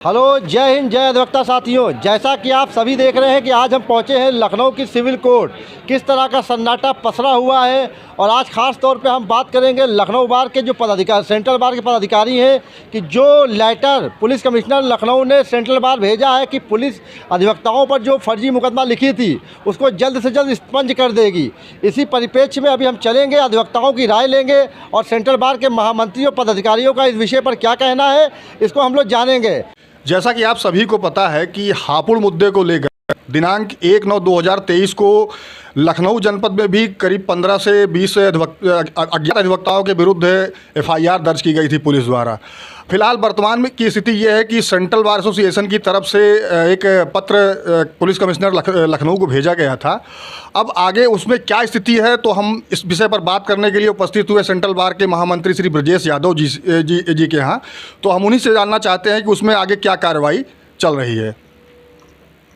Hello, जय हिंद, जय अधिवक्ता साथियों। जैसा कि आप सभी देख रहे हैं कि आज हम पहुंचे हैं लखनऊ की सिविल कोर्ट। किस तरह का सन्नाटा पसरा हुआ है और आज ख़ास तौर पे हम बात करेंगे लखनऊ बार के जो पदाधिकारी, सेंट्रल बार के पदाधिकारी हैं कि जो लेटर पुलिस कमिश्नर लखनऊ ने सेंट्रल बार भेजा है कि पुलिस अधिवक्ताओं पर जो फर्जी मुकदमा लिखी थी उसको जल्द से जल्द स्पंज कर देगी। इसी परिप्रेक्ष्य में अभी हम चलेंगे, अधिवक्ताओं की राय लेंगे और सेंट्रल बार के महामंत्री और पदाधिकारियों का इस विषय पर क्या कहना है इसको हम लोग जानेंगे। जैसा कि आप सभी को पता है कि हापुड़ मुद्दे को लेकर दिनांक 1/9/2023 को लखनऊ जनपद में भी करीब 15 से 20 अज्ञात अधिवक्ताओं के विरुद्ध FIR दर्ज की गई थी पुलिस द्वारा। फिलहाल वर्तमान में की स्थिति ये है कि सेंट्रल बार एसोसिएशन की तरफ से एक पत्र पुलिस कमिश्नर लखनऊ को भेजा गया था। अब आगे उसमें क्या स्थिति है तो हम इस विषय पर बात करने के लिए उपस्थित हुए सेंट्रल बार के महामंत्री श्री ब्रजेश यादव जी के यहाँ। तो हम उन्हीं से जानना चाहते हैं कि उसमें आगे क्या कार्रवाई चल रही है।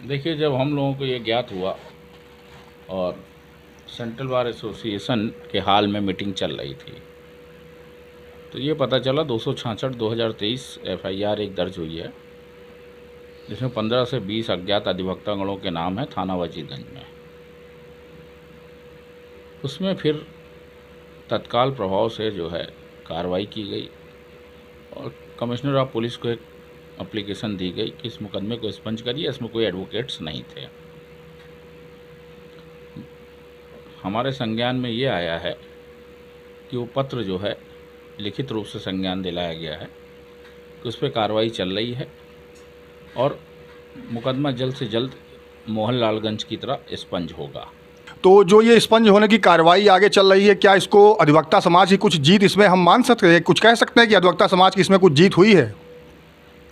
देखिए, जब हम लोगों को ये ज्ञात हुआ और सेंट्रल बार एसोसिएशन के हाल में मीटिंग चल रही थी तो ये पता चला 266/2023 FIR एक दर्ज हुई है जिसमें 15 से 20 अज्ञात अधिवक्तागणों के नाम है थाना वजीरगंज में। उसमें फिर तत्काल प्रभाव से जो है कार्रवाई की गई और कमिश्नर ऑफ पुलिस को एक एप्लीकेशन दी गई कि इस मुकदमे को स्पंज करिए, इसमें कोई एडवोकेट्स नहीं थे। हमारे संज्ञान में ये आया है कि वो पत्र जो है लिखित रूप से संज्ञान दिलाया गया है कि उस पर कार्रवाई चल रही है और मुकदमा जल्द से जल्द मोहनलालगंज की तरह स्पंज होगा। तो जो ये स्पंज होने की कार्रवाई आगे चल रही है, क्या इसको अधिवक्ता समाज की कुछ जीत इसमें हम मान सकते हैं, कुछ कह सकते हैं कि अधिवक्ता समाज की इसमें कुछ जीत हुई है?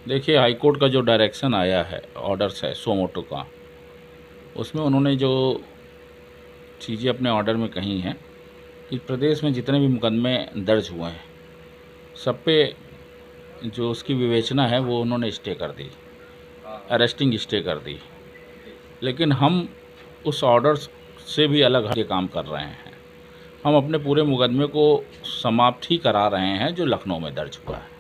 देखिए, हाईकोर्ट का जो डायरेक्शन आया है, ऑर्डर्स है सोमोटो का, उसमें उन्होंने जो चीज़ें अपने ऑर्डर में कही हैं कि प्रदेश में जितने भी मुकदमे दर्ज हुए हैं सब पे जो उसकी विवेचना है वो उन्होंने स्टे कर दी, अरेस्टिंग स्टे कर दी। लेकिन हम उस ऑर्डर से भी अलग हटके काम कर रहे हैं। हम अपने पूरे मुकदमे को समाप्त ही करा रहे हैं जो लखनऊ में दर्ज हुआ है।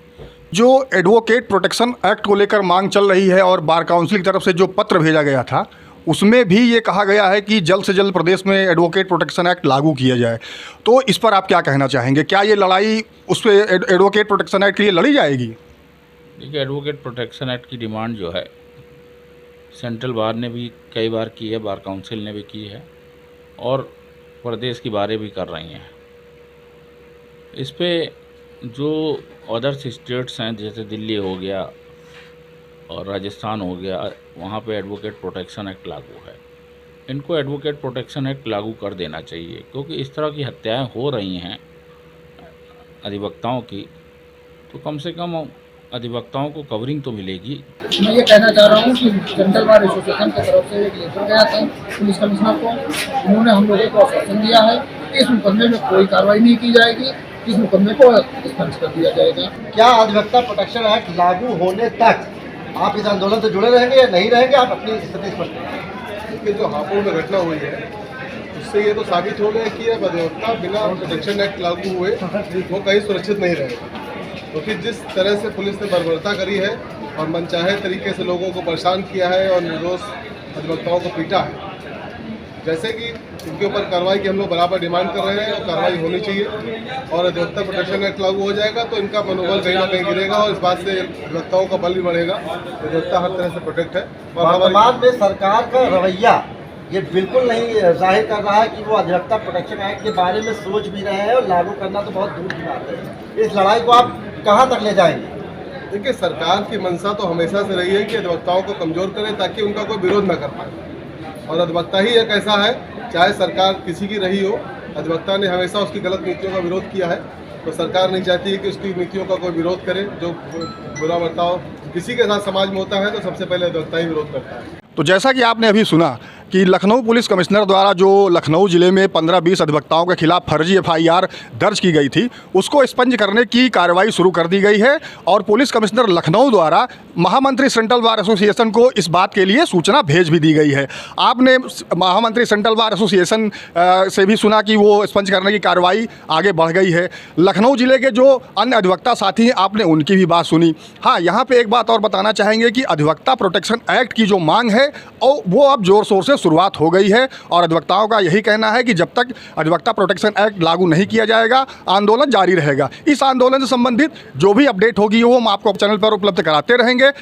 जो एडवोकेट प्रोटेक्शन एक्ट को लेकर मांग चल रही है और बार काउंसिल की तरफ से जो पत्र भेजा गया था उसमें भी ये कहा गया है कि जल्द से जल्द प्रदेश में एडवोकेट प्रोटेक्शन एक्ट लागू किया जाए, तो इस पर आप क्या कहना चाहेंगे? क्या ये लड़ाई उस पर एडवोकेट प्रोटेक्शन एक्ट के लिए लड़ी जाएगी? देखिए, एडवोकेट प्रोटेक्शन एक्ट की डिमांड जो है सेंट्रल बार ने भी कई बार की है, बार काउंसिल ने भी की है और प्रदेश की बारें भी कर रही हैं। इस पर जो अदर्स स्टेट्स हैं जैसे दिल्ली हो गया और राजस्थान हो गया, वहाँ पे एडवोकेट प्रोटेक्शन एक्ट लागू है। इनको एडवोकेट प्रोटेक्शन एक्ट लागू कर देना चाहिए क्योंकि इस तरह की हत्याएं हो रही हैं अधिवक्ताओं की, तो कम से कम अधिवक्ताओं को कवरिंग तो मिलेगी। मैं ये कहना चाह रहा हूँ कि सेंट्रल बार एसोसिएशन की तरफ से एक लेटर गया था पुलिस कमिश्नर को। उन्होंने हम लोगों को आश्वासन दिया है कि इस मुकदमे में कोई कार्रवाई नहीं की जाएगी, इस मुकदमे को स्पंज कर दिया जाएगा। क्या अधिवक्ता प्रोटेक्शन एक्ट लागू होने तक आप इस आंदोलन से जुड़े रहेंगे या नहीं रहेंगे? आप अपनी स्थिति स्पष्ट करें। देखिए, जो हापुड़ में घटना हुई है उससे ये तो साबित हो गया कि अब अधिवक्ता बिना प्रोटेक्शन एक्ट लागू हुए वो कहीं सुरक्षित नहीं रहेगा, क्योंकि जिस तरह से पुलिस ने बर्बरता करी है और मनचाहे तरीके से लोगों को परेशान किया है और निर्दोष अधिवक्ताओं को पीटा है, जैसे कि इनके ऊपर कार्रवाई की हम लोग बराबर डिमांड कर रहे हैं और कार्रवाई होनी चाहिए और अधिवक्ता प्रोटेक्शन एक्ट लागू हो जाएगा तो इनका मनोबल कहीं ना कहीं गिरेगा और इस बात से अधिवक्ताओं का बल भी बढ़ेगा। अधिवक्ता हर तरह से प्रोटेक्ट है। वर्तमान में सरकार का रवैया ये बिल्कुल नहीं जाहिर कर रहा है कि वो अधिवक्ता प्रोटेक्शन एक्ट के बारे में सोच भी रहे हैं और लागू करना तो बहुत दूर की बात है। इस लड़ाई को आप कहाँ तक ले जाएंगे? देखिए, सरकार की मंशा तो हमेशा से रही है कि अधिवक्ताओं को कमज़ोर करे ताकि उनका कोई विरोध न कर पाए, और अधिवक्ता ही एक ऐसा है, चाहे सरकार किसी की रही हो, अधिवक्ता ने हमेशा उसकी गलत नीतियों का विरोध किया है। तो सरकार नहीं चाहती है कि उसकी नीतियों का कोई विरोध करे। जो बुरा बर्ताव किसी के साथ समाज में होता है तो सबसे पहले अधिवक्ता ही विरोध करता है। तो जैसा कि आपने अभी सुना कि लखनऊ पुलिस कमिश्नर द्वारा जो लखनऊ ज़िले में 15-20 अधिवक्ताओं के खिलाफ फर्जी FIR दर्ज की गई थी, उसको एक्सपंज करने की कार्रवाई शुरू कर दी गई है और पुलिस कमिश्नर लखनऊ द्वारा महामंत्री सेंट्रल बार एसोसिएशन को इस बात के लिए सूचना भेज भी दी गई है। आपने महामंत्री सेंट्रल बार एसोसिएशन से भी सुना कि वो एक्सपंज करने की कार्रवाई आगे बढ़ गई है। लखनऊ ज़िले के जो अन्य अधिवक्ता साथी हैं, आपने उनकी भी बात सुनी। हाँ, यहाँ पे एक बात और बताना चाहेंगे कि अधिवक्ता प्रोटेक्शन एक्ट की जो मांग है और वो अब जोर शोर से शुरुआत हो गई है और अधिवक्ताओं का यही कहना है कि जब तक अधिवक्ता प्रोटेक्शन एक्ट लागू नहीं किया जाएगा, आंदोलन जारी रहेगा। इस आंदोलन से संबंधित जो भी अपडेट होगी वो हम आपको चैनल पर उपलब्ध कराते रहेंगे।